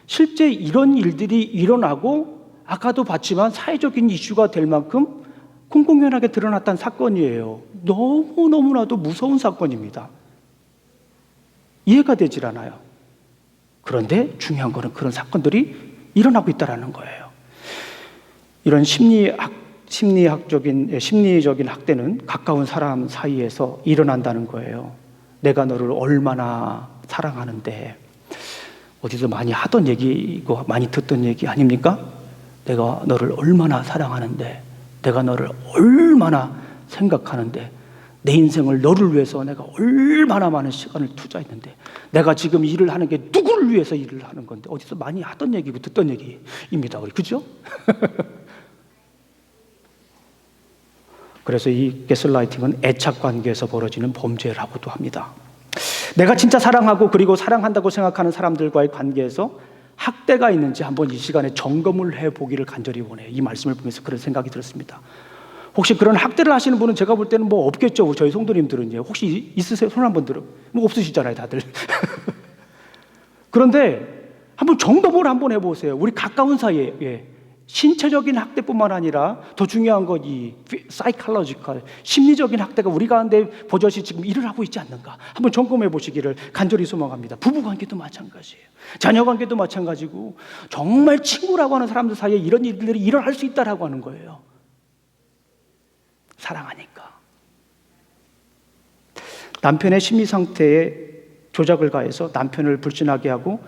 S1: 실제 이런 일들이 일어나고 아까도 봤지만 사회적인 이슈가 될 만큼 공공연하게 드러났던 사건이에요. 너무너무나도 무서운 사건입니다. 이해가 되질 않아요. 그런데 중요한 거는 그런 사건들이 일어나고 있다는 거예요. 이런 심리적인 학대는 가까운 사람 사이에서 일어난다는 거예요. 내가 너를 얼마나 사랑하는데, 어디서 많이 하던 얘기고 많이 듣던 얘기 아닙니까? 내가 너를 얼마나 사랑하는데, 내가 너를 얼마나 생각하는데, 내 인생을 너를 위해서 내가 얼마나 많은 시간을 투자했는데, 내가 지금 일을 하는 게 누구를 위해서 일을 하는 건데, 어디서 많이 하던 얘기고 듣던 얘기입니다. 우리 그죠? 그래서 이 가스라이팅은 애착 관계에서 벌어지는 범죄라고도 합니다. 내가 진짜 사랑하고 그리고 사랑한다고 생각하는 사람들과의 관계에서 학대가 있는지 한번 이 시간에 점검을 해보기를 간절히 원해요. 이 말씀을 보면서 그런 생각이 들었습니다. 혹시 그런 학대를 하시는 분은 제가 볼 때는 뭐 없겠죠. 저희 성도님들은 혹시 있으세요? 손 한번 들어. 뭐 없으시잖아요, 다들. 그런데 한번 점검을 한번 해보세요. 우리 가까운 사이에 신체적인 학대뿐만 아니라 더 중요한 건 이 사이콜로지컬, 심리적인 학대가 우리 가운데 버젓이 지금 일을 하고 있지 않는가 한번 점검해 보시기를 간절히 소망합니다. 부부관계도 마찬가지예요. 자녀관계도 마찬가지고, 정말 친구라고 하는 사람들 사이에 이런 일들이 일어날 수 있다라고 하는 거예요. 사랑하니까. 남편의 심리 상태에 조작을 가해서 남편을 불신하게 하고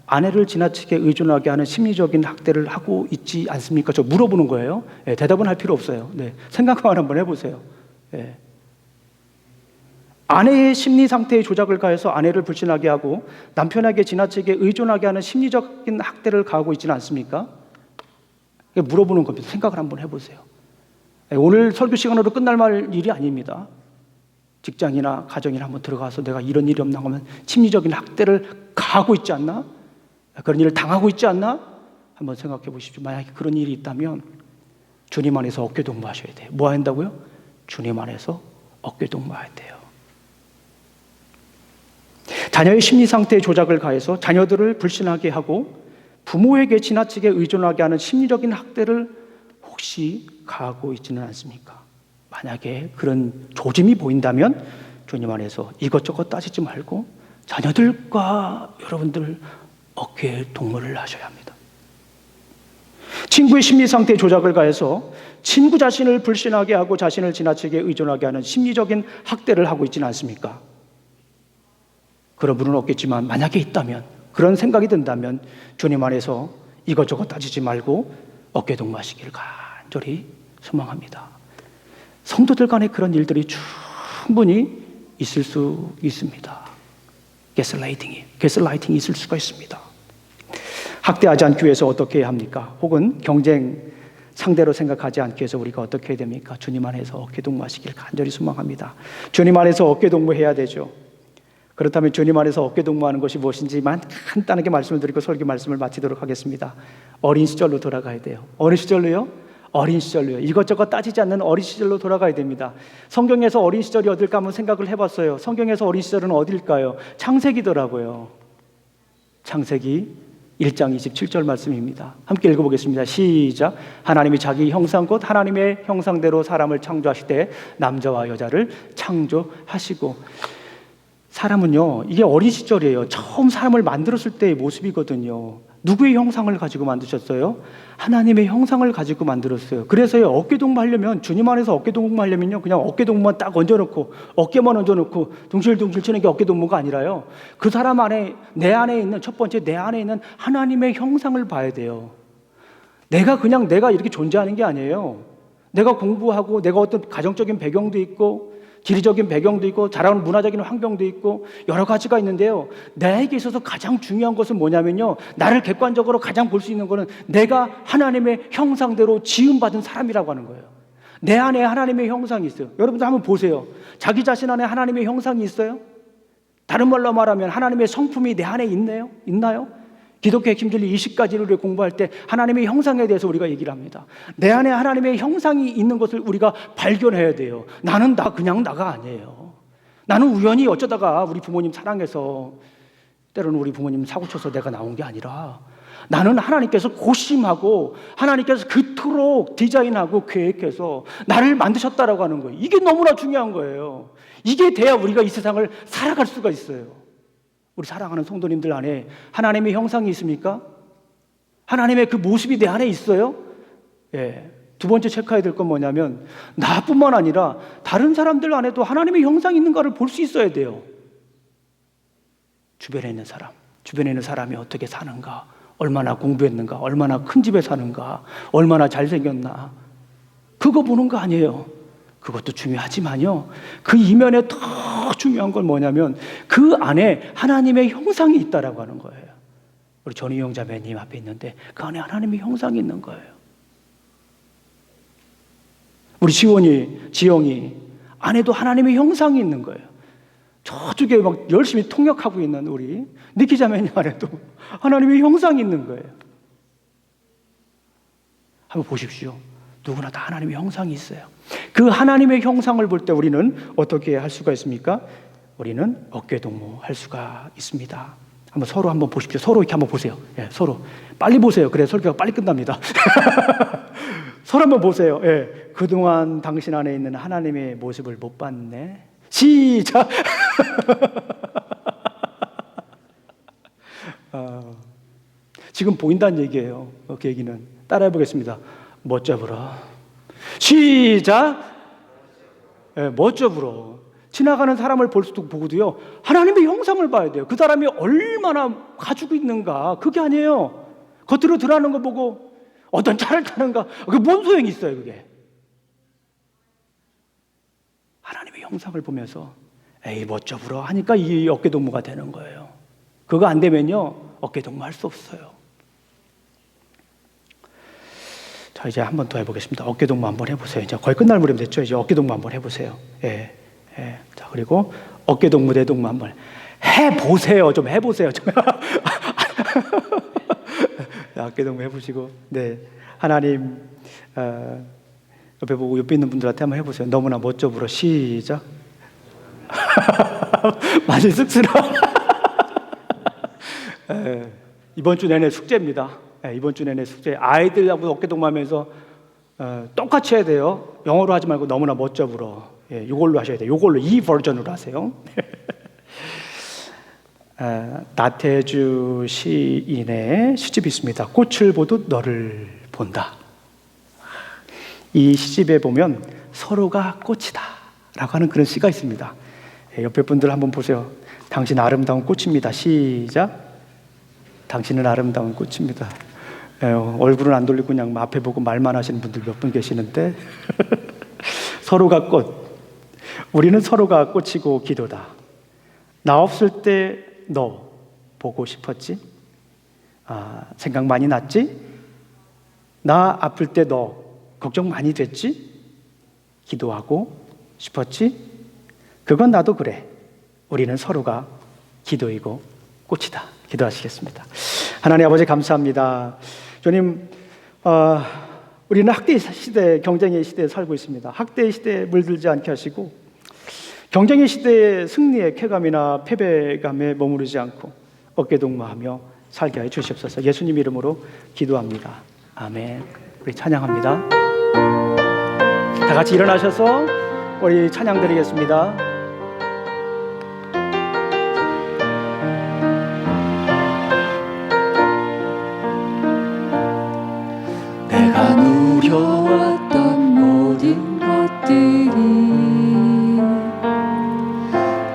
S1: 아내를 지나치게 의존하게 하는 심리적인 학대를 하고 있지 않습니까? 저 물어보는 거예요. 대답은 할 필요 없어요. 생각만 한번 해보세요. 아내의 심리 상태의 조작을 가해서 아내를 불신하게 하고 남편에게 지나치게 의존하게 하는 심리적인 학대를 가하고 있지는 않습니까? 물어보는 겁니다. 생각을 한번 해보세요. 오늘 설교 시간으로 끝날 말 일이 아닙니다. 직장이나 가정이나 한번 들어가서 내가 이런 일이 없나 하면 심리적인 학대를 가하고 있지 않나? 그런 일을 당하고 있지 않나? 한번 생각해 보십시오. 만약에 그런 일이 있다면 주님 안에서 어깨동무하셔야 돼요. 뭐 한다고요? 주님 안에서 어깨동무해야 돼요. 자녀의 심리 상태의 조작을 가해서 자녀들을 불신하게 하고 부모에게 지나치게 의존하게 하는 심리적인 학대를 혹시 가하고 있지는 않습니까? 만약에 그런 조짐이 보인다면 주님 안에서 이것저것 따지지 말고 자녀들과 여러분들 어깨 동무를 하셔야 합니다. 친구의 심리 상태의 조작을 가해서 친구 자신을 불신하게 하고 자신을 지나치게 의존하게 하는 심리적인 학대를 하고 있지는 않습니까? 그런 분은 없겠지만 만약에 있다면, 그런 생각이 든다면 주님 안에서 이것저것 따지지 말고 어깨 동무하시기를 간절히 소망합니다. 성도들 간에 그런 일들이 충분히 있을 수 있습니다. 가스라이팅이 있을 수가 있습니다. 학대하지 않기 위해서 어떻게 해야 합니까? 혹은 경쟁 상대로 생각하지 않기 위해서 우리가 어떻게 해야 됩니까? 주님 안에서 어깨동무하시길 간절히 소망합니다. 주님 안에서 어깨동무해야 되죠. 그렇다면 주님 안에서 어깨동무하는 것이 무엇인지만 간단하게 말씀을 드리고 설교 말씀을 마치도록 하겠습니다. 어린 시절로 돌아가야 돼요. 어느 시절로요? 어린 시절로요. 이것저것 따지지 않는 어린 시절로 돌아가야 됩니다. 성경에서 어린 시절이 어딜까 한번 생각을 해봤어요. 성경에서 어린 시절은 어딜까요? 창세기더라고요. 창세기 1장 27절 말씀입니다. 함께 읽어보겠습니다. 시작. 하나님이 자기 형상 곧 하나님의 형상대로 사람을 창조하시되 남자와 여자를 창조하시고. 사람은요, 이게 어린 시절이에요. 처음 사람을 만들었을 때의 모습이거든요. 누구의 형상을 가지고 만드셨어요? 하나님의 형상을 가지고 만들었어요. 그래서요, 어깨동무 하려면, 주님 안에서 어깨동무 하려면요, 그냥 어깨동무만 딱 얹어놓고, 어깨만 얹어놓고, 둥실둥실 치는 게 어깨동무가 아니라요, 그 사람 안에, 내 안에 있는, 첫 번째 내 안에 있는 하나님의 형상을 봐야 돼요. 내가 그냥 내가 이렇게 존재하는 게 아니에요. 내가 공부하고, 내가 어떤 가정적인 배경도 있고, 지리적인 배경도 있고, 자라온 문화적인 환경도 있고, 여러 가지가 있는데요, 나에게 있어서 가장 중요한 것은 뭐냐면요, 나를 객관적으로 가장 볼 수 있는 것은 내가 하나님의 형상대로 지음받은 사람이라고 하는 거예요. 내 안에 하나님의 형상이 있어요. 여러분들 한번 보세요. 자기 자신 안에 하나님의 형상이 있어요? 다른 말로 말하면 하나님의 성품이 내 안에 있나요? 기독교 핵심진리 20가지를 우리가 공부할 때 하나님의 형상에 대해서 우리가 얘기를 합니다. 내 안에 하나님의 형상이 있는 것을 우리가 발견해야 돼요. 나는 그냥 나가 아니에요. 나는 우연히 어쩌다가 우리 부모님 사랑해서, 때로는 우리 부모님 사고쳐서 내가 나온 게 아니라, 나는 하나님께서 고심하고 하나님께서 그토록 디자인하고 계획해서 나를 만드셨다라고 하는 거예요. 이게 너무나 중요한 거예요. 이게 돼야 우리가 이 세상을 살아갈 수가 있어요. 우리 사랑하는 성도님들 안에 하나님의 형상이 있습니까? 하나님의 그 모습이 내 안에 있어요? 예. 두 번째 체크해야 될 건 뭐냐면, 나뿐만 아니라 다른 사람들 안에도 하나님의 형상이 있는가를 볼 수 있어야 돼요. 주변에 있는 사람이 어떻게 사는가, 얼마나 공부했는가, 얼마나 큰 집에 사는가, 얼마나 잘생겼나, 그거 보는 거 아니에요. 그것도 중요하지만요. 그 이면에 더 중요한 건 뭐냐면 그 안에 하나님의 형상이 있다라고 하는 거예요. 우리 전희영 자매님 앞에 있는데 그 안에 하나님의 형상이 있는 거예요. 우리 지영이 안에도 하나님의 형상이 있는 거예요. 저쪽에 막 열심히 통역하고 있는 우리 니키 자매님 안에도 하나님의 형상이 있는 거예요. 한번 보십시오. 누구나 다 하나님의 형상이 있어요. 그 하나님의 형상을 볼 때 우리는 어떻게 할 수가 있습니까? 우리는 어깨동무 할 수가 있습니다. 서로 한번 보십시오. 서로 이렇게 한번 보세요. 예, 서로 빨리 보세요. 그래 설교가 빨리 끝납니다. 서로 한번 보세요. 예, 그동안 당신 안에 있는 하나님의 모습을 못 봤네. 시작. 지금 보인다는 얘기예요. 그 얘기는 따라해 보겠습니다. 멋져 불어. 시작. 예, 멋져 불어. 지나가는 사람을 볼 수도 보고도요. 하나님의 형상을 봐야 돼요. 그 사람이 얼마나 가지고 있는가. 그게 아니에요. 겉으로 드러나는 거 보고 어떤 차를 타는가. 그게 뭔 소용이 있어요, 그게. 하나님의 형상을 보면서 에이 멋져 불어 하니까 이 어깨동무가 되는 거예요. 그거 안 되면요. 어깨동무 할 수 없어요. 자, 이제 한 번 더 해보겠습니다. 어깨동무 한번 해보세요. 이제 거의 끝날 무렵 됐죠. 이제 어깨동무 한번 해보세요. 예. 자, 그리고 어깨동무, 대동무 한번 해보세요. 좀 해보세요. 좀. 어깨동무 해보시고, 네. 하나님, 옆에 보고 옆에 있는 분들한테 한번 해보세요. 너무나 멋져 불어. 시작. 많이 쑥스러워. 이번 주 내내 숙제입니다. 이번 주 내내 숙제. 아이들하고 어깨동무하면서 똑같이 해야 돼요. 영어로 하지 말고 너무나 멋져 불어. 이걸로 하셔야 돼요. 이걸로 이 버전으로 하세요. 나태주 시인의 시집이 있습니다. 꽃을 보듯 너를 본다. 이 시집에 보면 서로가 꽃이다 라고 하는 그런 시가 있습니다. 옆에 분들 한번 보세요. 당신 아름다운 꽃입니다. 시작. 당신은 아름다운 꽃입니다. 얼굴은 안 돌리고 그냥 앞에 보고 말만 하시는 분들 몇 분 계시는데 서로가 꽃. 우리는 서로가 꽃이고 기도다. 나 없을 때 너 보고 싶었지? 생각 많이 났지? 나 아플 때 너 걱정 많이 됐지? 기도하고 싶었지? 그건 나도 그래. 우리는 서로가 기도이고 꽃이다. 기도하시겠습니다. 하나님 아버지 감사합니다. 주님, 우리는 학대 시대, 경쟁의 시대에 살고 있습니다. 학대 시대에 물들지 않게 하시고 경쟁의 시대의 승리의 쾌감이나 패배감에 머무르지 않고 어깨동무하며 살게 해 주시옵소서. 예수님 이름으로 기도합니다. 아멘. 우리 찬양합니다. 다 같이 일어나셔서 우리 찬양 드리겠습니다.
S2: 내가 누려왔던 모든 것들이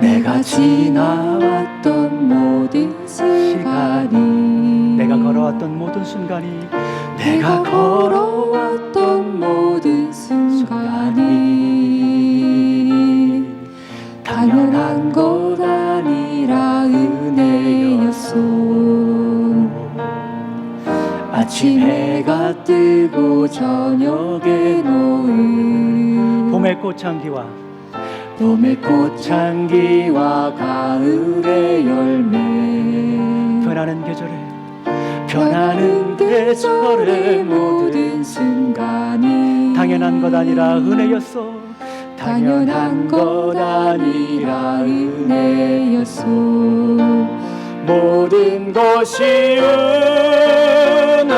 S2: 내가 지나왔던 모든 시간이
S1: 내가 걸어왔던 모든 순간이
S2: 내가 걸어왔던 모든 순간이 당연한 것 아니라 은혜였소. 아침 해가 뜨고 저녁에 놓은
S1: 봄의 꽃향기와
S2: 봄의 꽃향기와 가을의 열매
S1: 변하는 계절에
S2: 변하는 계절의 모든 순간이
S1: 당연한 것 아니라 은혜였어.
S2: 당연한 것 아니라 은혜였소.
S1: 모든 것이 은혜,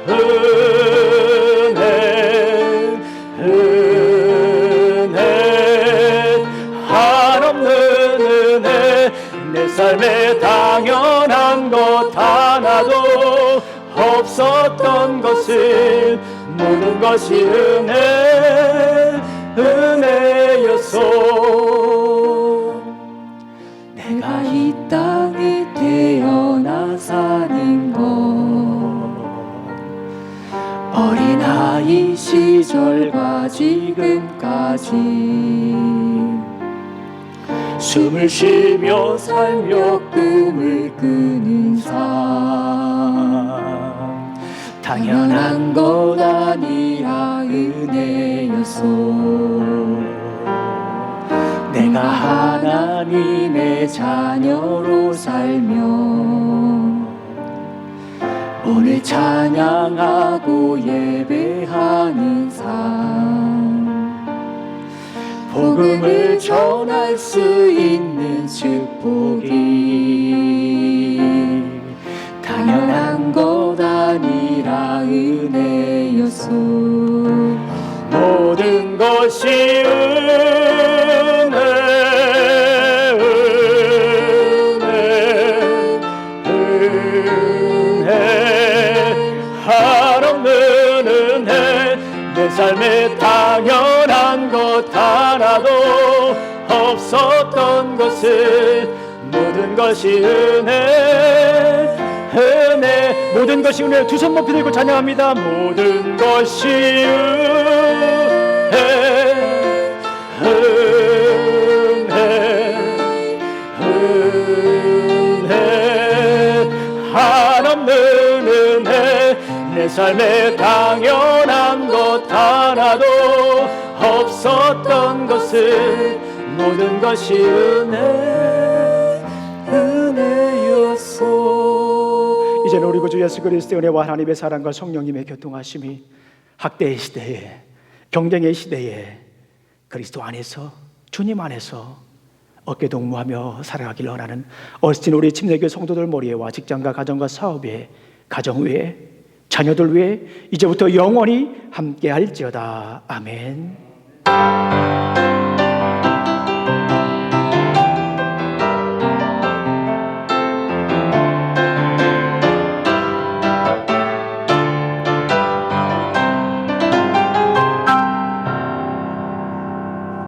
S1: 은혜, 은혜, 한없는 은혜. 내 삶에 당연한 것 하나도 없었던 것을 모든 것이 은혜, 은혜였소.
S2: 내가 이 땅에 태어나 사는 것 어린아이 시절과 다지금까지 숨을 쉬며 살며 꿈을 꾸는 삶 당연한 것 아니라 은혜였소. 내가 하나님의 자녀로 살며 오늘 찬양하고 예배하는 삶 복음을 전할 수 있는 축복이 당연한 것 아니라 은혜였소. 모든 것이 내 삶에 당연한 것 하나도 없었던 것을 모든 것이 은혜 은혜 모든 것이 은혜 두 손 높이 들고 찬양합니다. 모든 것이 은혜 은혜 은혜 한없는 은혜 내 삶에 당연한 것 하나도 없었던 것을 모든 것이 은혜였소.
S1: 이제는 우리 구주 예수 그리스도의 은혜와 하나님의 사랑과 성령님의 교통하심이 학대의 시대에 경쟁의 시대에 그리스도 안에서 주님 안에서 어깨동무하며 살아가길 원하는 어스틴 우리 침례교회 성도들 머리에와 직장과 가정과 사업에 가정 위에 자녀들 위해 이제부터 영원히 함께할지어다. 아멘.